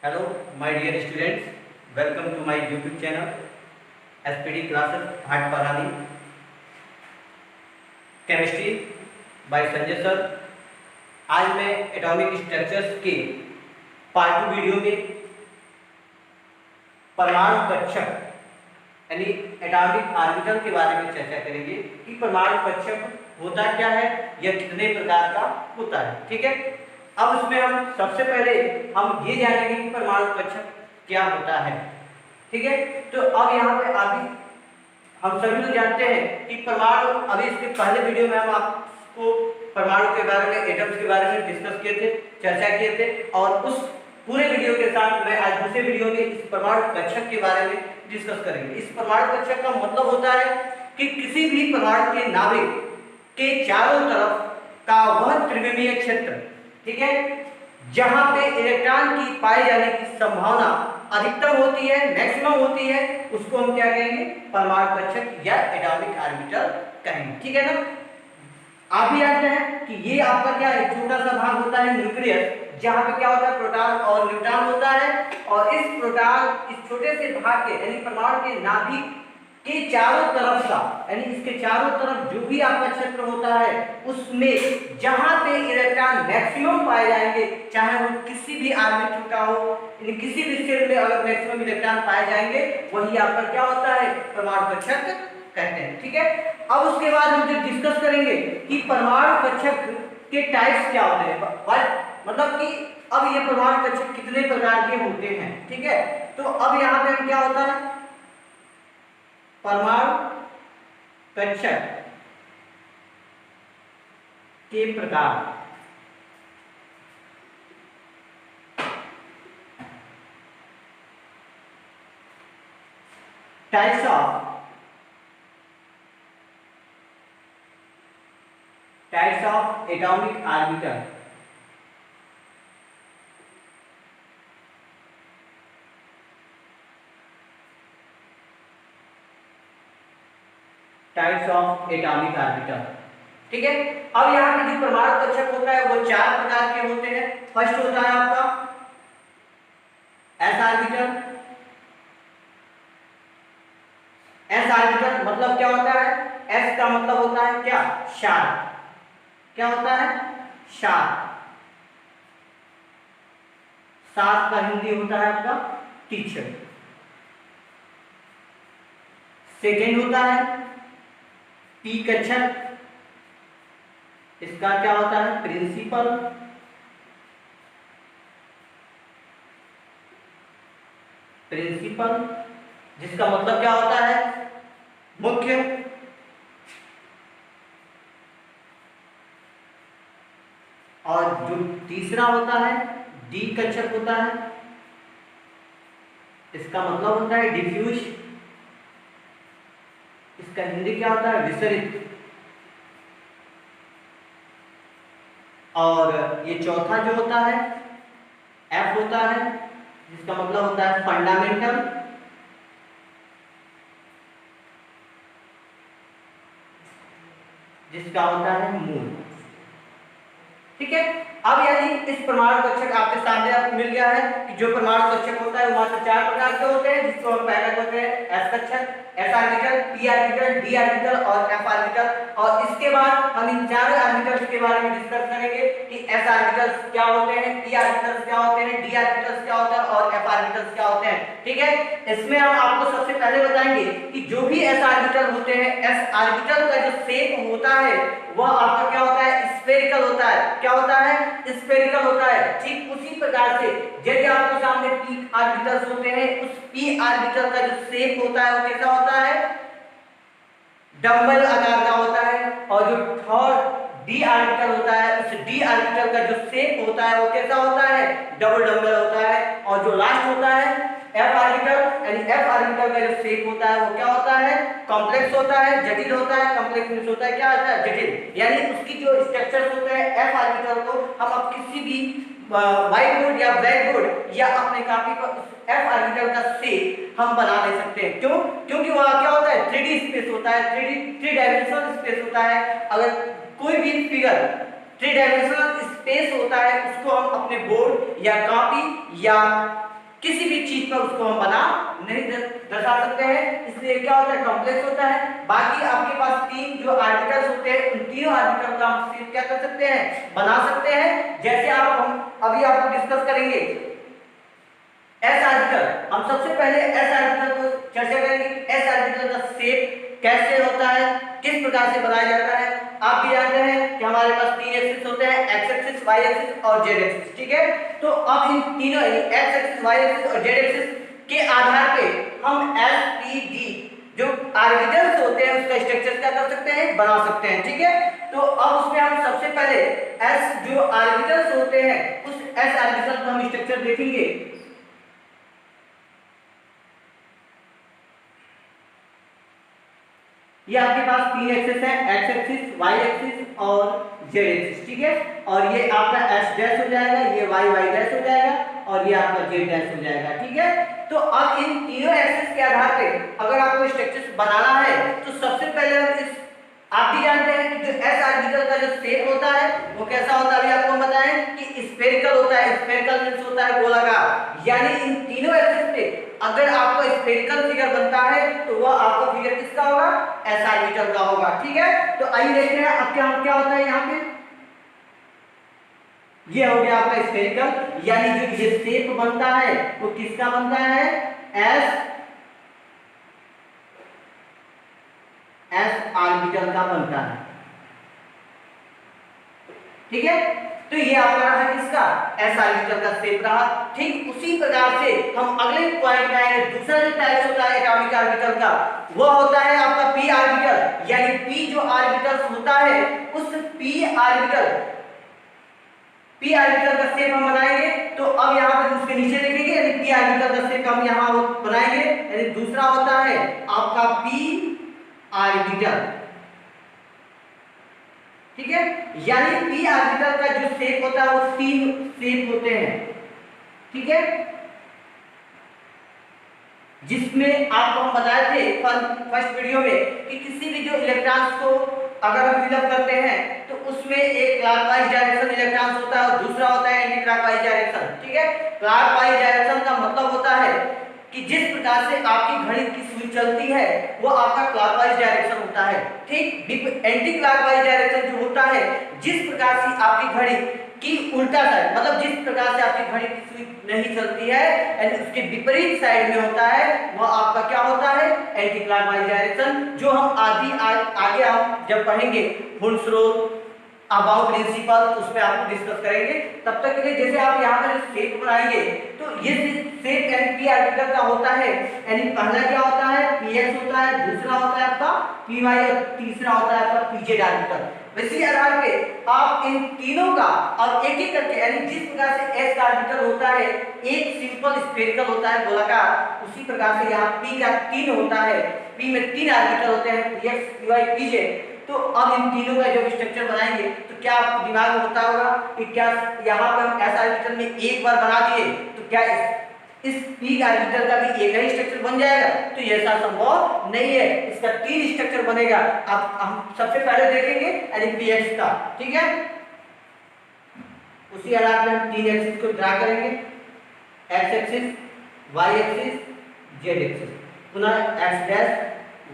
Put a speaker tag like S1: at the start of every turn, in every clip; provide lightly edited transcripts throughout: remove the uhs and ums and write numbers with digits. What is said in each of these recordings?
S1: Hello, my dear students. Welcome to my YouTube channel, SPD Classes Bhat Parani, Chemistry by Sanjay sir. आज मैं atomic structures के part 2 video में परमाणु कक्षक यानी atomic orbital के बारे में चर्चा करेंगे कि परमाणु कक्षक होता क्या है या कितने प्रकार का होता है। ठीक है, अब उसमें हम सबसे पहले हम ये जानेंगे कि परमाणु कक्षक क्या होता है। ठीक है, तो अब यहाँ पे अभी हम सभी लोग जानते हैं कि परमाणु, अभी इसके पहले वीडियो में हम आपको परमाणु के बारे में, एटम्स के बारे में डिस्कस किए थे, चर्चा किए थे, और उस पूरे वीडियो के साथ मैं आज दूसरे वीडियो में इस परमाणु कक्षक के बारे में डिस्कस करेंगे। इस परमाणु कक्षक का मतलब होता है कि किसी भी परमाणु के नाभिक के चारों तरफ का वह त्रिविमीय क्षेत्र, ठीक है, जहां पे इलेक्ट्रॉन की पाए जाने की संभावना अधिकतम होती है, मैक्सिमम होती है, उसको हम क्या कहेंगे? परमाणु कक्षक या एटॉमिक ऑर्बिटल कहेंगे। ठीक है ना। आप भी जानते हैं कि ये आपका क्या है, छोटा सा भाग होता है न्यूक्लियस, जहां पे क्या होता है, प्रोटॉन और न्यूट्रॉन होता है, और इस प्रोटॉन, इस छोटे से भाग के यानी परमाणु के नाभिक के चारों तरफ का, यानी इसके चारों तरफ जो भी आपका क्षेत्र होता है, उसमें जहां पे इलेक्ट्रॉन मैक्सिमम पाए जाएंगे, चाहे वो किसी भी ऑर्बिट छूटा हो, यानी किसी भी स्टेट में अगर मैक्सिमम इलेक्ट्रॉन पाए जाएंगे, वही आपका क्या होता है, परमाणु कक्षक कहते हैं। ठीक है, अब उसके बाद हम जो डिस्कस करेंगे कि परमाणु कक्षक के टाइप्स क्या होते हैं, मतलब कि अब ये परमाणु कक्षक कितने प्रकार के होते हैं। ठीक है, तो अब यहाँ पे क्या होता है, परमाणु कक्षक के प्रकार। Types of atomic orbital. Types of atomic orbital. ठीक है, अब यहाँ पे जो परमाणु कक्षक होता है वो 4 प्रकार के होते हैं। फर्स्ट होता है आपका एस ऑर्बिटल। एस ऑर्बिटल मतलब क्या होता है? एस का मतलब होता है क्या? शार्प। क्या होता है? शार्प। शार्प का हिंदी होता है आपका टीचर। सेकेंड होता है पी कक्षक, इसका क्या होता है? प्रिंसिपल। प्रिंसिपल जिसका मतलब क्या होता है? मुख्य। और जो तीसरा होता है डी कक्षक होता है, इसका मतलब होता है डिफ्यूज, इसका हिंदी क्या होता है? विसरित। और ये चौथा जो होता है एफ होता है, जिसका मतलब होता है फंडामेंटल। जिसका होता है मूल। ठीक है, अब यानी इस परमाणु कक्षक आपके सामने आपको मिल गया है कि जो परमाणु कक्षक होता है वो मात्र 4 प्रकार के होते हैं, जिसको हम पहले कहते हैं एस कक्षक, S orbital, P orbital, D orbital और एफ ऑर्बिटल। और इसके बाद हम इन 4 ऑर्बिटल्स के बारे में डिस्कस करेंगे कि एस ऑर्बिटल्स क्या होते हैं, पी ऑर्बिटल्स क्या होते हैं, डी ऑर्बिटल्स क्या होता है और एफ ऑर्बिटल्स क्या होते हैं। ठीक है, इसमें हम आपको सबसे पहले बताएंगे कि जो भी एस ऑर्बिटल होते हैं, एस ऑर्बिटल का जो शेप होता है वह आपका क्या होता है? स्फेरिकल होता है। क्या होता है? स्फेरिकल होता है। ठीक उसी प्रकार से यदि आपके सामने पी ऑर्बिटल्स होते हैं, उस पी ऑर्बिटल का जो शेप होता है वो कैसा होता है? डंबल आकार का होता है। और जो थर्ड डी ऑर्बिटल होता है, उस डी ऑर्बिटल का जो शेप होता है वो कैसा होता है? डबल डंबल होता है। और जो लास्ट होता है एफ ऑर्बिटल, यानी एफ ऑर्बिटल का जो शेप होता है वो क्या होता है? कॉम्प्लेक्स होता है, जटिल होता है। कॉम्प्लेक्स मींस होता है क्या? होता है जटिल। यानी उसकी जो स्ट्रक्चर्स होते हैं एफ ऑर्बिटल को हम अब किसी भी व्हाइट बोर्ड या ब्लैक बोर्ड या अपने कॉपी पर एफ ऑर्बिटल का शेप हम बना ले सकते हैं। क्यों? क्योंकि वहां क्या होता है? 3D स्पेस होता है, 3 डायमेंशनल स्पेस होता है। अगर कोई भी फिगर 3 डायमेंशनल स्पेस होता है, उसको हम अपने बोर्ड या कॉपी या किसी भी चीज पर उसको हम बना नहीं दर्शा सकते हैं, इसलिए क्या होता है, कॉम्प्लेक्स होता है। बाकी आपके पास तीन जो आर्बिटल्स होते हैं, उन तीनों आर्बिटल का हम सिर्फ क्या कर सकते हैं, बना सकते हैं। जैसे आप हम अभी आपको डिस्कस करेंगे एस आर्बिटल, हम सबसे पहले एस आर्बिटल को चर्चा करेंगे। एस आर्बिटल का शेप कैसे होता है, किस प्रकार से बनाया जाता है। आप भी जानते हैं कि हमारे पास तीन एक्सिस होते हैं, एक्स एक्सिस, वाई एक्सिस और जेड एक्सिस, ठीक है। तो अब इन तीनों एक्स एक्सिस, वाई एक्सिस और जेड एक्सिस के आधार पे हम एस पी डी जो आर्बिटल्स होते हैं उसका स्ट्रक्चर क्या कर सकते हैं, बना सकते हैं, ठीक है। तो अब उसमें हम सबसे पहले एस जो आर्बिटल्स होते हैं उस एस आर्बिटल का हम स्ट्रक्चर देखेंगे। ये आपके पास तीन एक्सिस है, एक्स एक्सिस, वाई एक्सिस और जेड एक्सिस, ठीक है। और ये आपका एस डैश हो जाएगा, ये वाई वाई डैश हो जाएगा और ये आपका जेड डैश हो जाएगा, ठीक है। तो अब इन तीनों एक्सिस के आधार पे अगर आपको स्ट्रक्चर बनाना है तो सबसे पहले हम इस, आप भी जानते हैं कि जो एस आर्बिटल का जो शेप होता है वो कैसा होता है, अभी आपको बताएं कि स्फेरिकल होता है। स्फेरिकल मींस होता है गोलाकार, यानी इन तीनों एक्सिस पे अगर आपका स्फेरिकल फिगर बनता है तो वह आपका फिगर किसका होगा, एस आर्बिटल का होगा, ठीक है। तो आइए देखते हैं अब क्या होता है यहाँ पे। ये हो गया आपका स्फेरिकल, यानी जो ये शेप बनता है वो किसका बनता है, एस आर्बिटल का बनता है, ठीक है। तो ये आपका रहा किसका, एस आर्बिटल का शेप रहा। ठीक उसी प्रकार से हम अगले पॉइंट में आएंगे। दूसरा जो टाइप होता है एटॉमिक आर्बिटल का वो होता है आपका पी आर्बिटल, यानी पी जो आर्बिटल होता है उस पी आर्बिटल का शेप हम बनाएंगे। तो अब यहाँ पर उसके नीचे देखेंगे, यानी पी आर्बिटल का शेप हम यहाँ बनाएंगे। यानी दूसरा होता है आपका पी आर्बिटल, ठीक है। यानी पी आर्बिटल का जो शेप होता है वो तीन शेप होते हैं, ठीक है। जिसमें आपको हम बताए थे फर्स्ट वीडियो में कि किसी भी जो इलेक्ट्रॉन्स को अगर हम फिलअप करते हैं तो उसमें एक क्लॉकवाइज डायरेक्शन इलेक्ट्रॉन्स होता है और दूसरा होता है एंटी क्लॉकवाइज डायरेक्शन, ठीक है। क्लॉकवाइज डायरेक्शन का मतलब होता है कि जिस प्रकार से आपकी घड़ी की सुई चलती है वो आपका क्लॉकवाइज डायरेक्शन होता है, ठीक। एंटी क्लॉकवाइज डायरेक्शन जो होता है जिस प्रकार से आपकी घड़ी की उल्टा साइड, मतलब जिस प्रकार से आपकी घड़ी की सुई नहीं चलती है यानी उसके विपरीत साइड में होता है, वह आपका क्या होता है, एंटी क्लॉकवाइज डायरेक्शन। जो हम आगे हम जब पढ़ेंगे फुल्स रूल, अबाउट प्रिंसिपल, उस पे आपको डिस्कस करेंगे। तब तक के लिए जैसे आप यहाँ पर शेप बनाएंगे तो ये शेप यानी पी आर्बिटल का होता है, यानी पहला क्या होता है, पीएक्स होता है, दूसरा होता है आपका पीवाई और तीसरा होता है आपका पीजेड आर्बिटल। इसी आधार पे आप इन तीनों का और एक एक करके, यानी जिस प्रकार से एस आर्बिटल होता है एक सिंपल स्फेरिकल होता है गोलाकार, उसी प्रकार से यहाँ पी का तीन होता है, पी में तीन आर्बिटल होते हैं, पीएक्स पीवाई पीजेड। तो अब इन तीनों का जब स्ट्रक्चर बनाएंगे तो क्या आपको दिमाग में होता होगा कि क्या यहाँ पर हम एस आर्बिटल में एक बार बना दिए तो क्या इस पी आर्बिटल का भी एक ही स्ट्रक्चर बन जाएगा, तो ये ऐसा संभव नहीं है, इसका तीन स्ट्रक्चर बनेगा। अब हम सबसे पहले देखेंगे यानी पीएक्स का, ठीक है। उसी आधार पर हम तीन एक्सिस को ड्रा करेंगे, X axis, Y axis, Z axis, पुनः एक्स डैश,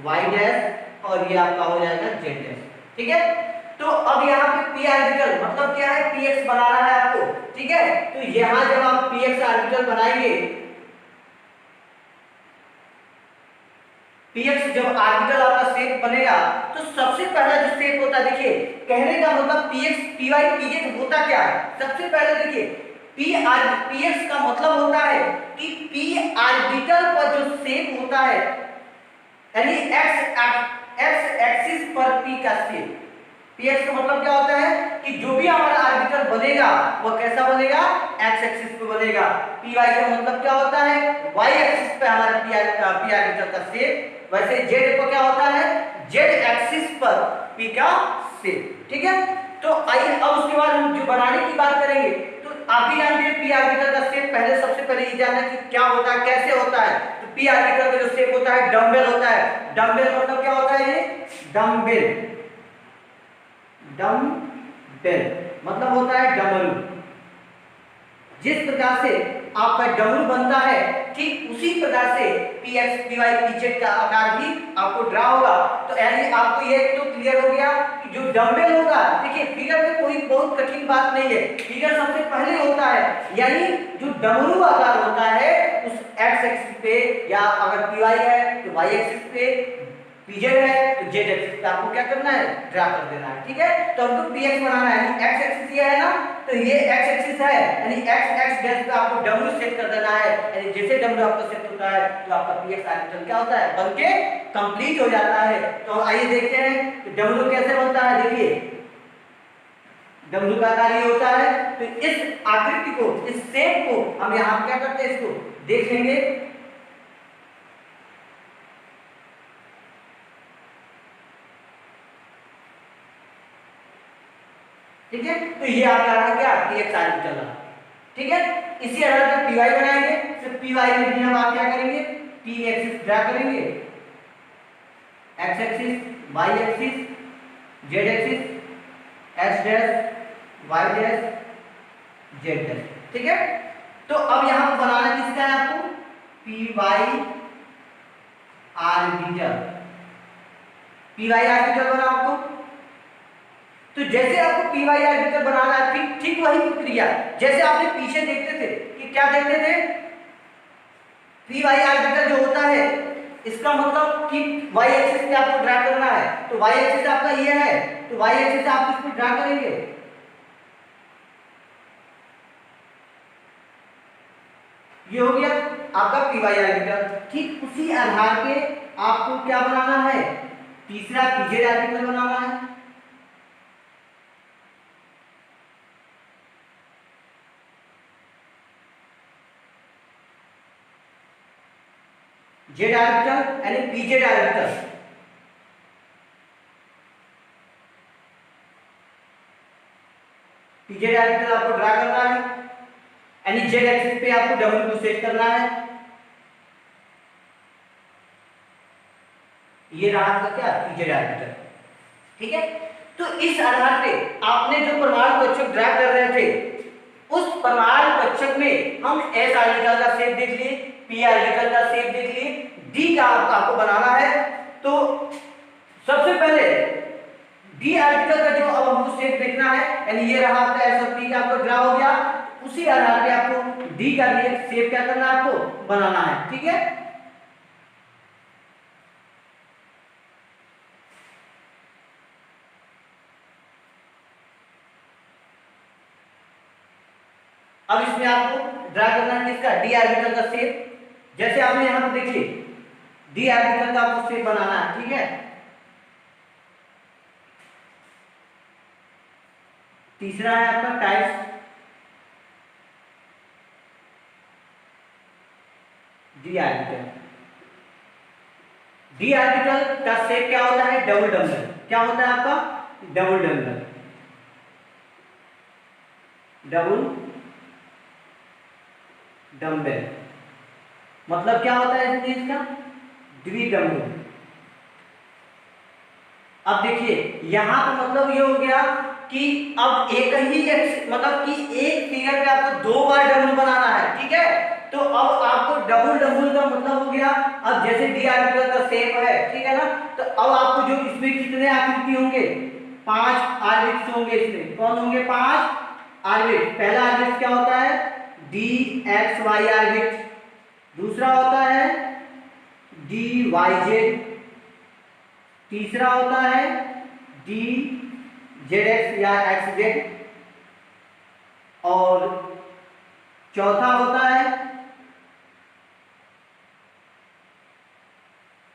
S1: वाई डैश और ये आपका हो जाएगा जेड डैश, ठीक है। तो अब यहाँ पे पी आर्बिटल मतलब क्या है, पीएक्स बनाना है आपको, ठीक है। तो यहाँ जब आप पीएक्स आर्बिटल बनाएंगे, पीएक्स जब आर्बिटल आपका शेप बनेगा तो सबसे पहला जो शेप होता है, देखिए कहने का मतलब पीएक्स पीवाई पीजेड होता क्या है। सबसे पहले देखिए पीएक्स का मतलब होता है कि पी आर्बिटल पर जो शेप होता है यानी एक्स एक्सिस पर पी का शेप। पीएक्स का मतलब क्या होता है कि जो भी हमारा आर्बिटल बनेगा वह कैसा बनेगा, एक्स एक्सिस पे बनेगा। पीवाई का मतलब क्या होता है, वाई एक्सिस पे हमारा पी आर्बिटल का शेप। वैसे जेड पर क्या होता है, जेड एक्सिस पर पी का शेप, ठीक है। तो आइए अब उसके बाद हम जो बनाने की बात करेंगे तो आप भी जानते हैं पी आर्बिटल का शेप। पहले सबसे पहले ये जानना कि क्या होता है, कैसे होता है। तो पी आर्बिटल का जो शेप होता है डम्बेल होता है। डम्बेल मतलब क्या होता है, ये डम्बेल, डम्बेल मतलब होता है डमरू, जिस प्रकार से आपका डब्ल्यू बनता है ठीक उसी प्रकार से P X P Y P Z का आकार भी आपको ड्रा होगा। तो यानी आपको ये तो क्लियर हो गया कि जो डंबल होगा, देखिए फिगर में कोई बहुत कठिन बात नहीं है, फिगर सबसे पहले होता है, यानी जो डब्ल्यू आकार होता है उस एक्स एक्सिस पे या अगर पी वाई है तो वाई एक्सिस पे, पीजेड है तो जेड एक्सिस पे आपको क्या करना है, ड्रा कर देना है। ठीक है, तो हमको पीएक्स बनाना है, यानी एक्स एक्सिस ये है ना, तो ये एक्स एक्सिस है, यानी एक्स एक्स डैश पे आपको डब्ल्यू सेट कर देना है, यानी जैसे डब्ल्यू आपको सेट होता है तो आपका पीएक्स आर्बिटल क्या होता है, बनके कंप्लीट हो जाता है। तो आइए देखते हैं कि डब्ल्यू कैसे बनता है। देखिए डब्ल्यू का कार्य होता है, तो इस आकृति को, इस शेप को हम यहाँ क्या करते हैं, इसको देख लेंगे। ठीक है, तो ये आपका रहा क्या, पीएक्स आर्बिटल रहा। ठीक है, इसी आधार पर पीवाई बनाएंगे, फिर पीवाई में भी हम आप क्या करेंगे, पी एक्सिस ड्रा करेंगे, X axis, Y axis, Z axis, X dash, Y dash, Z dash. ठीक है, तो अब यहां पर बनाना किसका है आपको, P Y orbital, P Y orbital बना आपको। तो जैसे आपको पी वाई आर्बिटल बनाना है, ठीक वही प्रक्रिया जैसे आपने पीछे देखते थे कि क्या देखते थे, पी वाई आर्बिटल जो होता है इसका मतलब कि वाई एक्सिस पे आपको ड्रा करना है, तो वाई एक्सिस आपका ये है, तो वाई एक्सिस आप इस पे ड्रा करेंगे, ये हो गया आपका पी वाई आर्बिटल। ठीक उसी आधार पे आपको क्या बनाना है, तीसरा पीजेड आर्बिटल बनाना है। जेड आर्बिटल यानी पीजेड आर्बिटल, पीजेड आर्बिटल आपको ड्रा करना है, यानी जेड एक्सिस पे आपको डब्ल्यू को सेट करना है। ये रहा आपका क्या, पीजेड आर्बिटल। ठीक है, तो इस आधार पे आपने जो परमाणु कक्षक ड्रा कर रहे थे उस परमाणु कक्षक में हम एस आर्बिटल का शेप देख लिए, पी आर्बिटल का शेप देख लिए, डी का आपको बनाना है। तो सबसे पहले डी आर्बिटल का जो अब हमको शेप देखना है, यानी ये रहा आपका एस और पी का आपको ड्रा हो गया, उसी आधार पे आपको डी का भी एक शेप क्या करना है, आपको बनाना है। ठीक है, अब इसमें आपको ड्रा करना है किसका, डी आर्बिटल का शेप। जैसे आपने यहां पर देखिए डी आर्बिटल का आपको शेप बनाना है। ठीक है, तीसरा है आपका types, D orbital. D orbital का शेप क्या होता है, डबल डंबल। क्या होता है आपका, डबल डंबल, डबल डंबल मतलब क्या होता है इसका, द्विडंबल। अब देखिए यहां पर मतलब ये हो गया कि अब एक ही मतलब कि एक फिगर पे आपको दो बार डबल बनाना है। ठीक है, तो अब आपको डबल डबल का मतलब हो गया, अब जैसे डी आर्बिटल का शेप है, ठीक है ना, तो अब आपको जो इसमें कितने आकृति होंगे, 5 आर्बिट्स होंगे, इसमें कौन होंगे, 5 आर्बिट। पहला आर्बिट क्या होता है, डी एक्स वाई आर्बिट, दूसरा होता है डी वाई जेड, तीसरा होता है डी जेड एक्स या एक्स जेड, और चौथा होता है,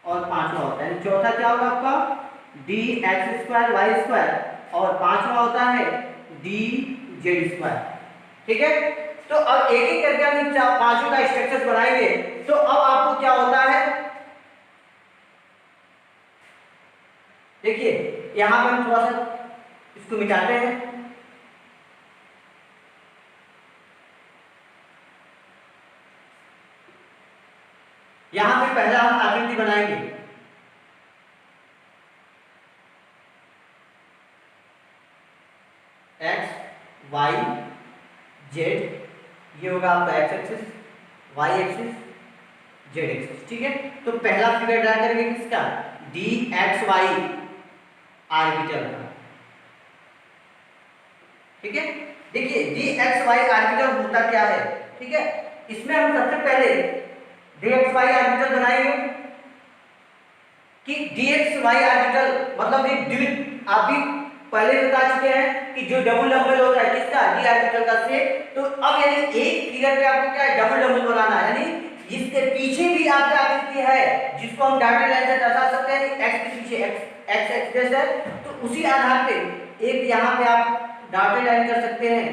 S1: और पांचवा होता है, चौथा क्या होगा आपका, D X square Y square, और पांचवा होता है डी जेड स्क्वायर। ठीक है, तो अब एक एक करके हम पांचों का स्ट्रक्चर बनाएंगे। तो अब आपको क्या होता है, देखिए यहां पर हम थोड़ा सा इसको मिटाते हैं, यहां पे पहला हम आकृति बनाएंगे, एक्स वाई जेड, होगा आपका X axis, Y axis, Z axis. ठीक है, तो पहला फिगर ड्रा करेंगे किसका, डी एक्स वाई आर्बिटल का। ठीक है, देखिए डी एक्स वाई आर्बिटल होता क्या है। ठीक है, इसमें हम सबसे पहले डी एक्स वाई आर्बिटल बनाएंगे कि डी एक्स वाई आर्बिटल मतलब एक द्वित, आप भी पहले बता चुके हैं कि जो डबल डबल होता है किसका, डी ऑर्बिटल का शेप। तो अब यानी एक फिगर पे आपको क्या है, डबल डबल बनाना है, यानी इसके पीछे भी आपका आकृति है जिसको हम डॉटेड लाइन से दर्शा सकते हैं। एक्स के पीछे एक्स एक्सिस है, तो उसी आधार पे एक यहाँ पे आप डॉटेड लाइन कर सकते हैं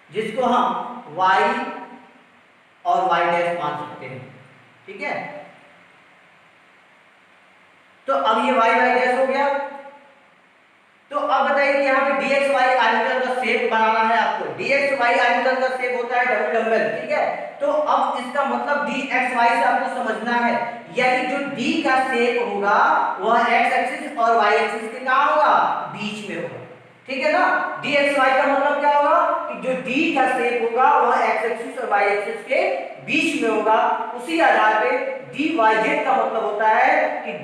S1: जिसको हम y और y डैश मान सकते हैं। ठीक है, तो अब ये y y डैश हो गया। तो अब बताइए कि यहाँ पे dx y ऑर्बिटल का शेप बनाना है आपको। dx y ऑर्बिटल का शेप होता है डबल डबल। ठीक है, तो अब इसका मतलब dx y से आपको समझना है, यानी जो d का शेप होगा वह x एक्सिस और y एक्सिस के कहां होगा, बीच में होगा। ठीक है ना, dx y का मतलब क्या होगा कि जो d का शेप होगा वह x एक्सिस और y एक्सिस के बीच में होगा। उसी आधार पे dy z का मतलब होता है कि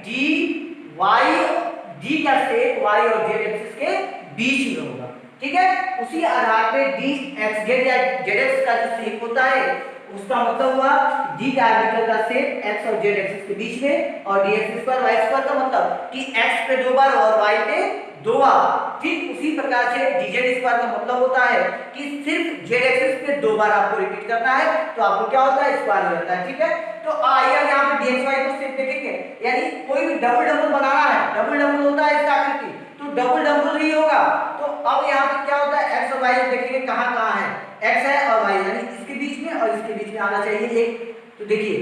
S1: d का शेप y और z एक्सिस के बीच में होगा। ठीक है, उसी आधार पे dx z या zx का जो शेप होता है उसका मतलब हुआ d का ऑर्बिटल का शेप x और z एक्सिस के बीच में, और dx स्क्वायर y स्क्वायर का मतलब कि x पे 2 बार और y पे 2 बार। ठीक उसी प्रकार से dz स्क्वायर का मतलब होता है कि सिर्फ z एक्सिस पे 2 बार आपको रिपीट करना है, तो आपको क्या होता है, स्क्वायर हो जाता है। ठीक है, तो आइए यहाँ पे dx y को शेप देखेंगे, यानी कोई भी डबल डबल बनाना है, डबल डबल होता है इसका आकृति, तो डबल डबल ही होगा। तो अब यहाँ पे क्या होता है, x और y देखेंगे कहाँ कहाँ है, x है और y, यानी इसके बीच में और इसके बीच में आना चाहिए एक। तो देखिए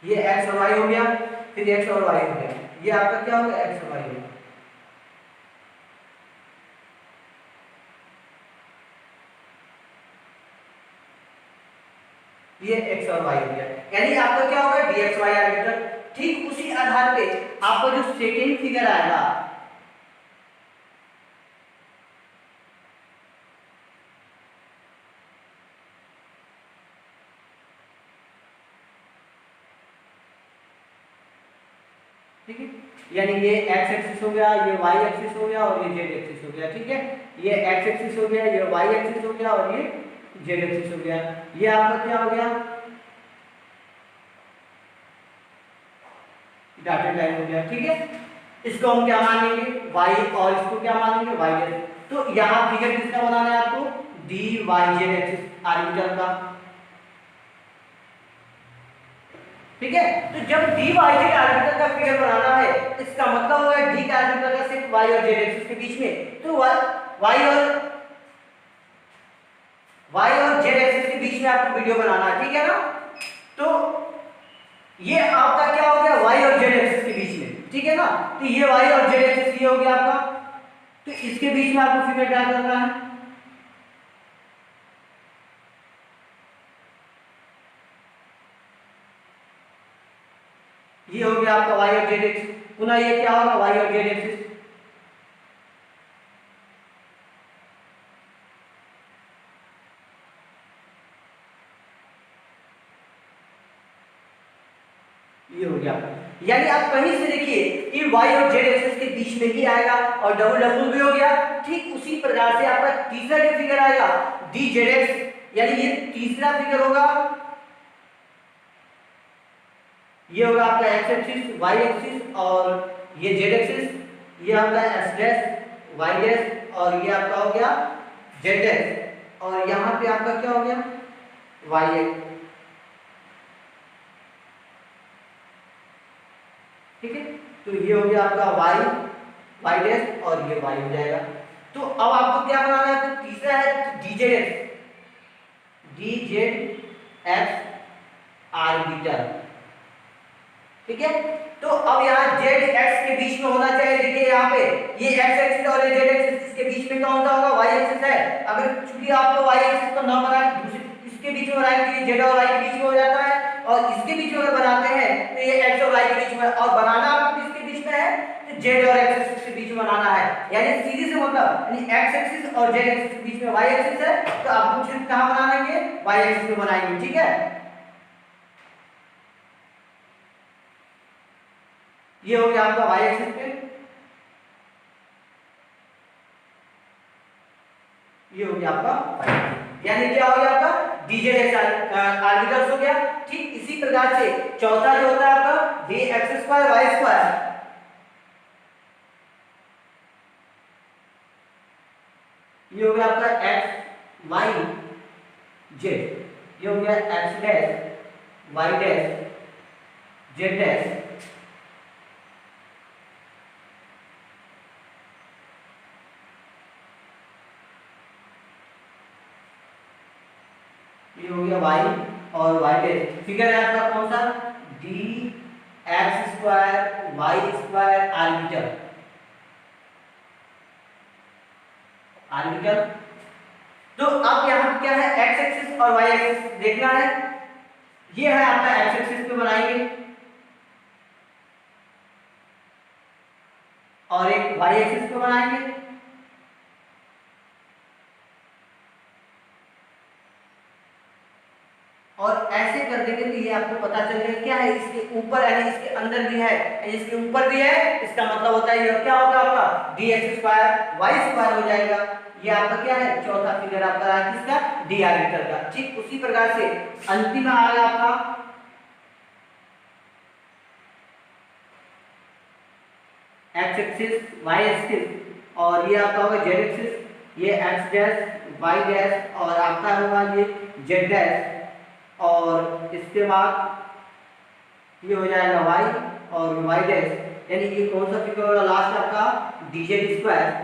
S1: ये x और y हो गया, फिर x और y हो गया, ये आपका क्या होगा, x और y होगा। ये x और y हो गया, यानी आपका क्या होगा, dx y ऑर्बिटल। ठीक उसी आधार पे आपका जो सेकेंड फिगर आएगा, ठीक है, यानी ये x एक्सिस हो गया, ये y एक्सिस हो गया और ये z एक्सिस हो गया। ठीक है, ये x एक्सिस हो गया, ये y एक्सिस हो गया और ये z एक्सिस हो गया। ये आपका क्या हो गया, डॉटेड लाइन हो गया। ठीक है, इसको हम क्या मानेंगे, y, और इसको क्या मानेंगे, y डैश। तो यहाँ फिगर किसका बनाना है आपको, dy z एक्सिस ऑर्बिटल का। ठीक है, तो जब dy z ऑर्बिटल का फिगर बनाना है, इसका मतलब होगा d का ऑर्बिटल का सिर्फ y और z एक्सिस के बीच में, तो y और z एक्सिस के बीच में आपको वीडियो बनाना है। ठीक है ना, तो ये आपका क्या हो गया, y और z एक्सिस के बीच में। ठीक है ना, तो ये y और z एक्सिस ये हो गया आपका, तो इसके बीच में आपको फिगर ड्रा करना है। ये हो गया आपका y और z एक्सिस, पुनः ये क्या होगा, y और z एक्सिस। ये हो गया, यानी आप कहीं से देखिए कि y और z एक्सिस के बीच में ही आएगा और डबल डबल भी हो गया। ठीक उसी प्रकार से आपका तीसरा जो फिगर आएगा dz, यानी ये तीसरा फिगर होगा, ये होगा आपका x एक्सिस, y एक्सिस और ये z एक्सिस, ये आपका x डैश, y डैश और ये आपका हो गया z डैश, और यहाँ पे आपका क्या हो गया, y एक्सिस। ठीक है, तो ये हो गया आपका y डैश और ये y हो जाएगा। तो अब आपको क्या बनाना है, तो तीसरा है dz x ऑर्बिटल। ठीक है, तो तो अब यहाँ जेड एक्स के बीच में होना चाहिए। देखिए यहाँ पे ये एक्स एक्सिस और ये जेड एक्सिस के बीच में कौन सा होगा, वाई एक्सिस है। अगर चूंकि आपको वाई एक्सिस को न बना दूसरी इसके बीच में बनाएंगे, ये जेड और वाई के बीच में हो जाता है, और इसके बीच में अगर बनाते हैं तो ये एक्स और वाई के बीच में, और बनाना आपको किसके बीच में है, तो जेड और एक्स एक्सिस के बीच में बनाना है। यानी सीधे से मतलब यानी एक्स एक्सिस और जेड एक्सिस के बीच में वाई एक्सिस है, तो आपको सिर्फ कहां बनाएंगे, वाई एक्सिस में बनाएंगे। ठीक है, ये हो गया आपका वाई एक्सिस पे, ये हो गया आपका वाई, यानी क्या हो गया आपका dz एक्स आर्बिटल्स हो गया। ठीक इसी प्रकार से चौथा जो होता है आपका dx स्क्वायर वाई स्क्वायर, ये हो गया आपका x y z, ये हो गया x dash y dash z dash, ये हो गया y और y डैश। फिगर है आपका कौन सा, dx square Y square orbital, orbital. तो अब यहाँ क्या है, x एक्सिस और y एक्सिस देखना है। ये है आपका x एक्सिस पे बनाएंगे और एक y एक्सिस पे बनाएंगे, और ऐसे कर देंगे तो ये आपको पता चलेगा क्या है, इसके ऊपर यानी इसके अंदर भी है, इसके ऊपर भी है, इसका मतलब होता है ये क्या होगा आपका dx स्क्वायर वाई स्क्वायर हो जाएगा। ये आपका क्या है, चौथा फिगर आपका रहा किसका, डी आर्बिटल का। ठीक उसी प्रकार से अंतिम आ गया आपका x एक्सिस y एक्सिस, और ये आपका होगा z एक्सिस, ये x डैश y डैश, और आपका होगा ये z डैश, और इसके बाद ये हो जाएगा y और y डैश, यानी ये कौन सा फिगर होगा लास्ट आपका dz स्क्वायर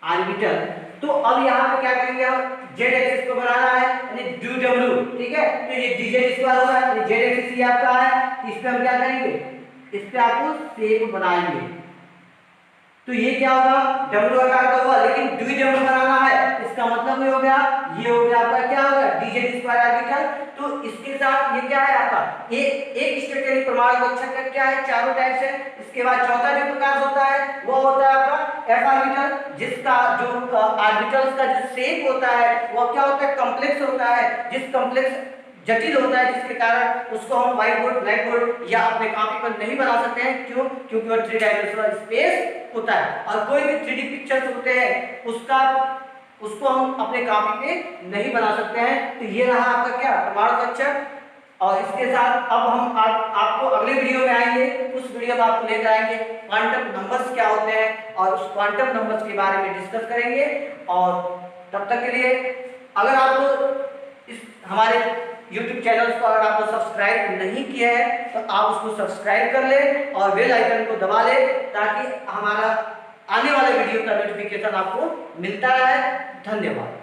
S1: आर्बिटल। तो अब यहाँ पे क्या करेंगे, हम z एक्सिस को बनाना है यानी dw, ठीक है, तो ये dz स्क्वायर होगा, यानी z एक्सिस ये आपका है, इस पे हम क्या करेंगे, इस पे आपको शेप बनाएंगे। तो ये क्या होगा, w आकार का होगा, लेकिन dw बनाना है, इसका मतलब ये हो गया, ये हो गया आपका क्या होगा dz स्क्वायर आर्बिटल। तो इसके साथ ये क्या है आपका एक स्ट्रक्चरल प्रमाण कक्षक का क्या है, चारों टाइप से। इसके बाद चौथा जो प्रकार होता है वो होता है आपका f आर्बिटल, जिसका जो आर्बिटल्स का जो शेप होता है वो क्या होता है, कॉम्प्लेक्स होता है, जिस कॉम्प्लेक्स जटिल होता है, जिसके कारण उसको हम व्हाइट बोर्ड ब्लैक बोर्ड या अपने कॉपी पर नहीं बना सकते हैं। क्यों, क्योंकि वो 3 डायमेंशनल स्पेस होता है, और कोई भी 3D पिक्चर्स होते हैं उसको हम अपने कॉपी पे नहीं बना सकते हैं। तो ये रहा आपका क्या प्रमाण कक्षक, और इसके साथ अब हम आपको अगले वीडियो में आएंगे, उस वीडियो में आपको लेकर आएंगे क्वांटम नंबर्स क्या होते हैं, और उस क्वांटम नंबर्स के बारे में डिस्कस करेंगे। और तब तक के लिए अगर आपको इस हमारे YouTube चैनल को अगर आपको सब्सक्राइब नहीं किया है तो आप उसको सब्सक्राइब कर लें और बेल आइकन को दबा लें, ताकि हमारा आने वाले वीडियो का नोटिफिकेशन आपको मिलता रहे। धन्यवाद।